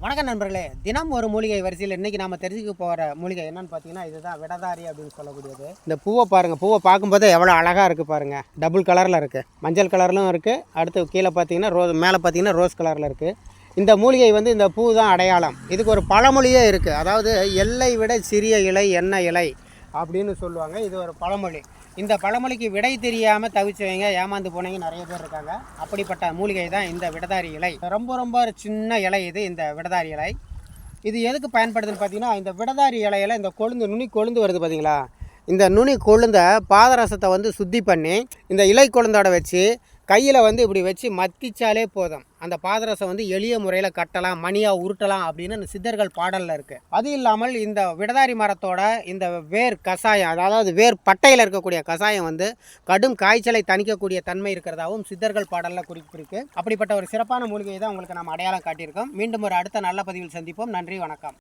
வணக்கம் நண்பர்களே, தினம் ஒரு மூலிகை வரிசையில் இன்றைக்கி நாம் தெரிஞ்சுக்க போகிற மூலிகை என்னென்னு பார்த்தீங்கன்னா, இதுதான் விடதாரி அப்படின்னு சொல்லக்கூடியது. இந்த பூவை பாருங்கள், பூவை பார்க்கும்போது எவ்வளோ அழகாக இருக்குது பாருங்கள். டபுள் கலரில் இருக்குது, மஞ்சள் கலர்லும் இருக்குது. அடுத்து கீழே பார்த்தீங்கன்னா மேலே பார்த்தீங்கன்னா ரோஸ் கலரில் இருக்குது. இந்த மூலிகை இந்த பூ தான் அடையாளம். இதுக்கு ஒரு பழமொழியே இருக்குது. அதாவது எல்லை விட சிறிய இலை என்ன இலை அப்படின்னு சொல்லுவாங்க. இது ஒரு பழமொழி. இந்த பழமொழிக்கு விடை தெரியாமல் தவிச்சவங்க, ஏமாந்து போனவங்க நிறைய பேர் இருக்காங்க. அப்படிப்பட்ட மூலிகை தான் இந்த விடதாரி இலை. ரொம்ப ரொம்ப சின்ன இலை இது, இந்த விடதாரி இலை. இது எதுக்கு பயன்படுதுன்னு பார்த்தீங்கன்னா, இந்த விடதாரி இலையில் இந்த நுனி கொழுந்து வருது பார்த்தீங்களா, இந்த நுனி கொழுந்த பாதரசத்தை சுத்தி பண்ணி இந்த இலை கொழுந்தோட வச்சு கையில் இப்படி வச்சு மத்திச்சாலே போதும். அந்த பாதரசம் எளிய முறையில் கட்டலாம், மணியாக உருட்டலாம் அப்படின்னு சித்தர்கள் பாடலில் இருக்குது. அது இல்லாமல் இந்த விடதாரி மரத்தோட இந்த வேர் கஷாயம், அதாவது வேர் பட்டையில் இருக்கக்கூடிய கஷாயம் கடும் காய்ச்சலை தணிக்கக்கூடிய தன்மை இருக்கிறதாகவும் சித்தர்கள் பாடலில் குறிப்பிருக்கு. அப்படிப்பட்ட ஒரு சிறப்பான மூலிகையை தான் உங்களுக்கு நாம் அடையாளம் காட்டியிருக்கோம். மீண்டும் ஒரு அடுத்த நல்ல பதிவில் சந்திப்போம். நன்றி, வணக்கம்.